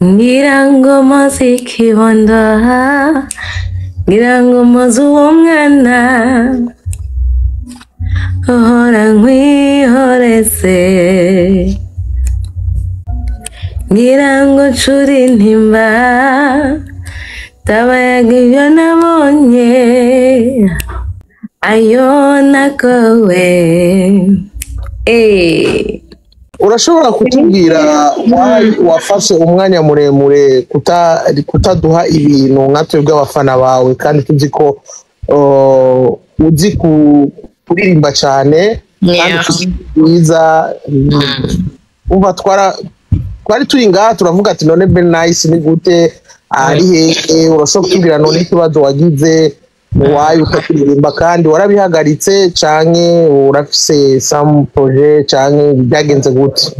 ngira ngo muziki wanda, ngira ngo muzi uwo mwana uhora nkwihoreze, ngira ngo ncure intimba tabayaga ibyo nabonye ayo nagowe. Urashobora kutubwira wafashe umwanya muremure kutaduha ibintu nka twebwe abafana bawe, kandi tuzi ko uzi kuririmba cyane kandi byiza. Umva twari turi ngaha turavuga ati none Ben Nice ni gute, ari hehe? Urashobora kutubwira none ikibazo wagize wayo ukaririmba kandi warabihagaritse canke urafise some projet canke byagenze gute?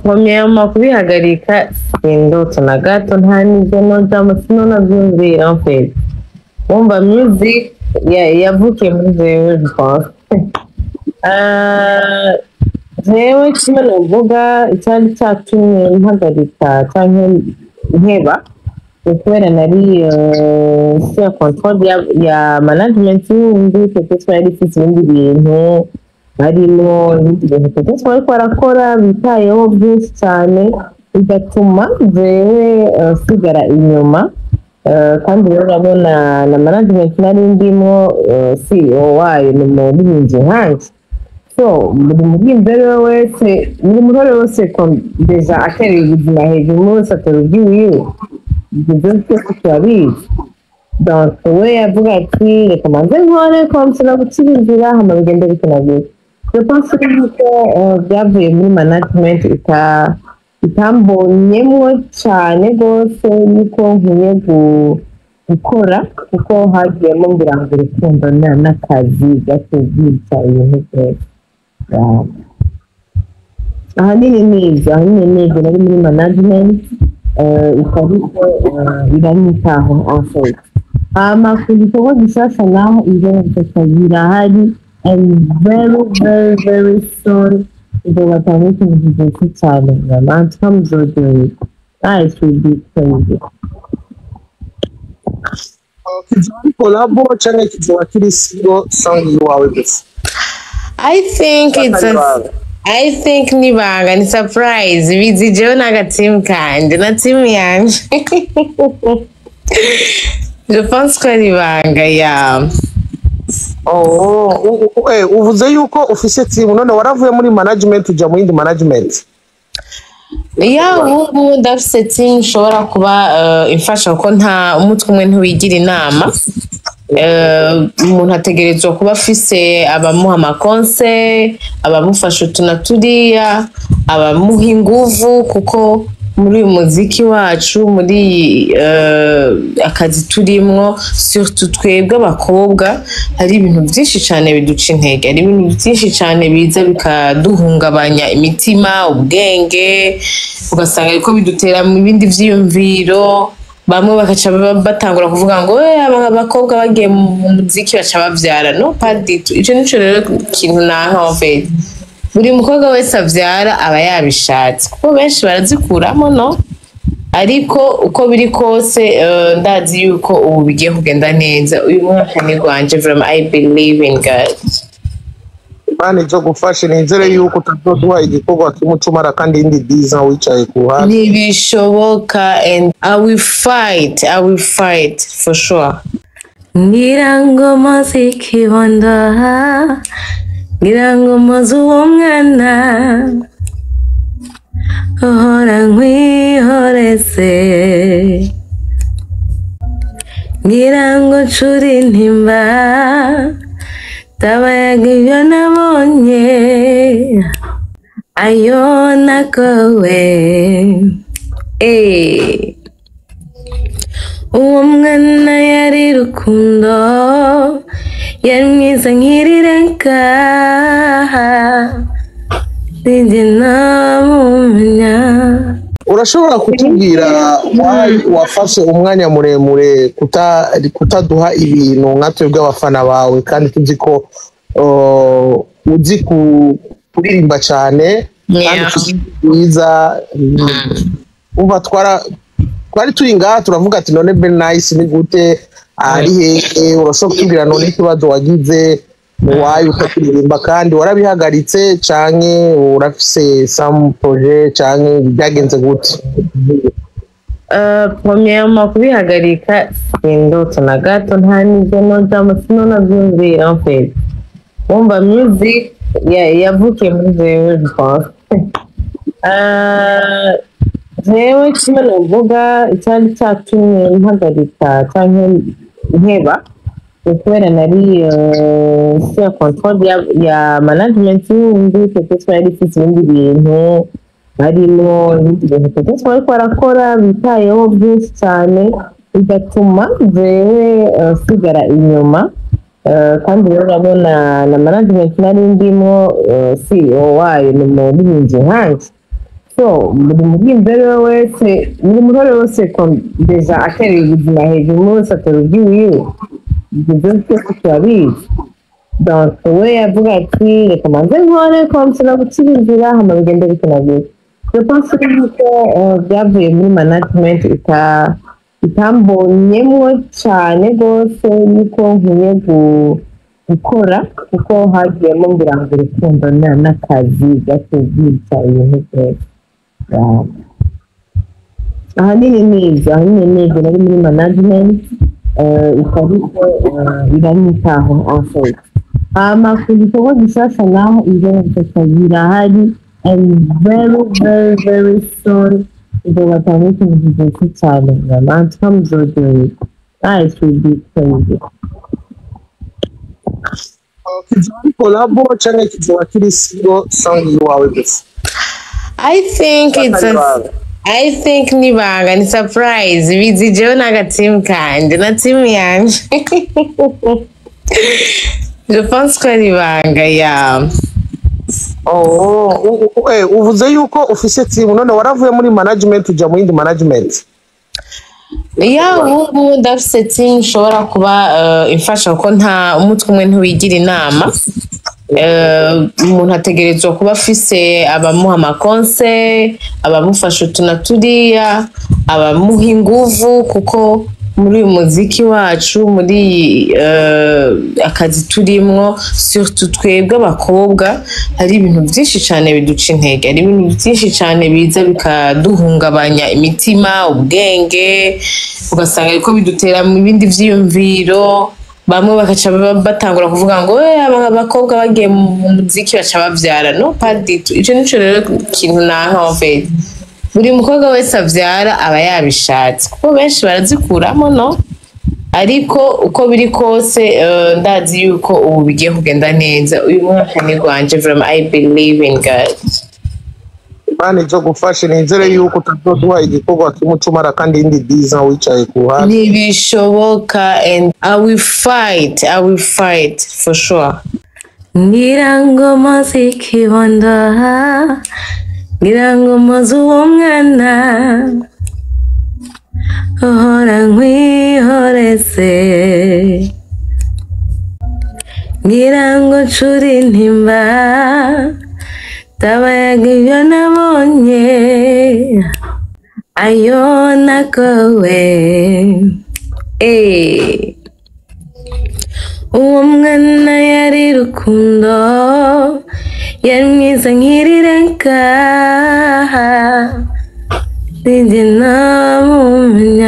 Premièrement kubihagarika sindota na gato, nta nivyo nojambo sinonavyumvira en fait. Wumva music yavukiye muri jewe je pense. Jewe kimwe novuga icyari cyatumye mpagarika canke nkeba kubera nari sur contrôle ya management y'undi, peut-être yari ifite ibindi bintu harimo ibindi bintu peut-être bariko barakora bitayeho byinshi cyane, bigatuma jewe sigara inyuma. Kandi rero urabona na management nari ndimo CEO wayo ni umuririmbyi nkanje, so buri muririmbyi wese buri muntu wese deja atereye ubuzima hejuru wese atera ubwiwiwe, ibyo byose turabizi. Donc we yavuga ati reka manze nkore komsera gukira inzira hama bigende bikanagera. Je pense ko byavuye muri management itambonyemo cyane rwose niko nkwiye gukora, kuko hagiyemo ngira ngo urukundo n'akazi gatubwitsa ibintu byose. Ahanini nibyo nari muri management ikariko iranyitaho en fait. Ku gikorwa gishasha naho ibyo birahari, and very soon ibyo batanga ikintu kigoye cyane abantu kamuzodeye. It will be crazy. Collabo canke kizoba kiri single song iwawe gusa? I think nibanga ni surprise bizijeho naga team kanje na team yanje. Je pense ko nibanga ya. Uvuze yuko ufise team, none waravuye muri management uja mu yindi management? Ubu ndafise team nshobora kuba imfasha kuko nta umutwe umwe ntiwigira inama. Umuntu ategerezwa kuba afise abamuha amakonse, abamufasha utunaturiya, abamuha inguvu, kuko muri uyu muziki wacu, muri akazi turimwo, surtout twebwe abakobwa, hari ibintu byinshi cyane biduca intege, hari ibintu byinshi cyane biza bikaduhungabanya imitima, ubwenge, ugasanga ariko bidutera mu bindi vyiyumviro. Bamwe bakaca batangura kuvuga ngo abakobwa bagiye mu muziki baca bavyara. No pardit, ico nico rero kintu naho ofete buri mukobwa wese avyara aba yabishatse, kuko benshi barazikuramo no, ariko uko biri kose ndazi yuko ubu bigiye kugenda neza. Uyu mwaka ni gwanje vraiment, I believe in God. Imana izo gufashe, nizere yuko utazoduha igikorwa kimucumara kandi indi diza wicaye ku ruhande. Ntibishoboka, and I will fight for sure. Ngira ngo muziki wanda, ngira ngo muzi uwo mwana uhora nkwihoreze, ngira ngo ncure intimba tabayaga ibyo nabonye ayo nagowe. Uwo mwana yari rukundo, yari mwiza nk'irirenga, sinjye namumenya. Urashobora kutubwira wafashe umwanya muremure kutaduha ibintu nka twebwe abafana bawe, kandi tuzi ko uzi kuririmba cyane kandi Yeah. ufite bwiza uva twari turi ngaha turavuga ati none Ben Nice ni gute ari hehe urashobora kutubwira none ikibazo wagize wayo ukakiririmba kandi warabihagaritse canke urafise some projet canke byagenze gute? Premièrement kubihagarika sindota na gato nta n'ibyo nojamo sinonavyumvira en fait wumva music yavukiye muri jewe je pense jewe kimwe novuga icyari cyatumye mpagarika canke nkeba kubera nari sur contrôle ya management y'undi peut-être yari ifite ibindi bintu harimo ibindi bintu peut-être bariko barakora bitayeho byinshi cyane bigatuma jewe sigara inyuma kandi rero urabona na management nari ndimo CEO wayo ni umuririmbyi nkanje so buri muririmbyi wese buri muntu wese deja atereye ubuzima hejuru wese atera ubwiwiwe ibyo byose turabizi donc we yavuga ati reka manze nkore komsera gukira inzira hama bigende bikenagura je pense ko byavuye muri management itambonyemwo cyane rwose niko nkwiye gukora kuko hagiyemo ngira ngo urukundo n'akazi gatubwitsa ibintu byose ahanini nibyo nari muri management ikariko iranyitaho en fait hama ku gikorwa gishasha naho ibyo gusa birahari and very soon ibyo batanga ikintu kigoye cyane abantu kamuzodeye it will be crazy. Kolabo canke kizoba kiri single song iwawe gusa? I think nibanga ni surprise bizijeho n'agateam kanje na team yanje je pense ko nibanga ya uvuze yuko ufise team none waravuye muri management uja mu yindi management? ya ubu ndafise team nshobora kuba imfasha kuko nta umutwe umwe ntiwigira inama umuntu ategerezwa kuba afise abamuha amakonse abamufasha utuna turiya abamuha inguvu kuko muri uyu muziki wacu muri akazi turimwo surtout twebwe abakobwa hari ibintu byinshi cyane biduca intege hari ibintu byinshi cyane biza bikaduhungabanya imitima ubwenge ugasanga ariko bidutera mu bindi vyiyumviro bamwe bakaca batangura kuvuga ngo abakobwa bagiye mu muziki baca bavyara no paditu ico nico rero kintu naho buri mukobwa wese avyara aba yabishatse kuko benshi barazikuramo no ariko uko biri kose ndazi yuko ubu bigiye kugenda neza uyu mwaka ni gwanje vraiment I believe in God. Imana izo gufashe nizere yuko utazoduha igikorwa kimucumara kandi indi diza wicaye ku ruhande ntibishoboka and I will fight for sure. Ngirango muziki bonda ngirango muzu w'umwana uhora nkwihoreze ngirango ncuri ntimba tabayaga ibyo nabonye ayo nakowe uwo mwana yari rukundo yari mwiza nk'irireka sinjye namumenya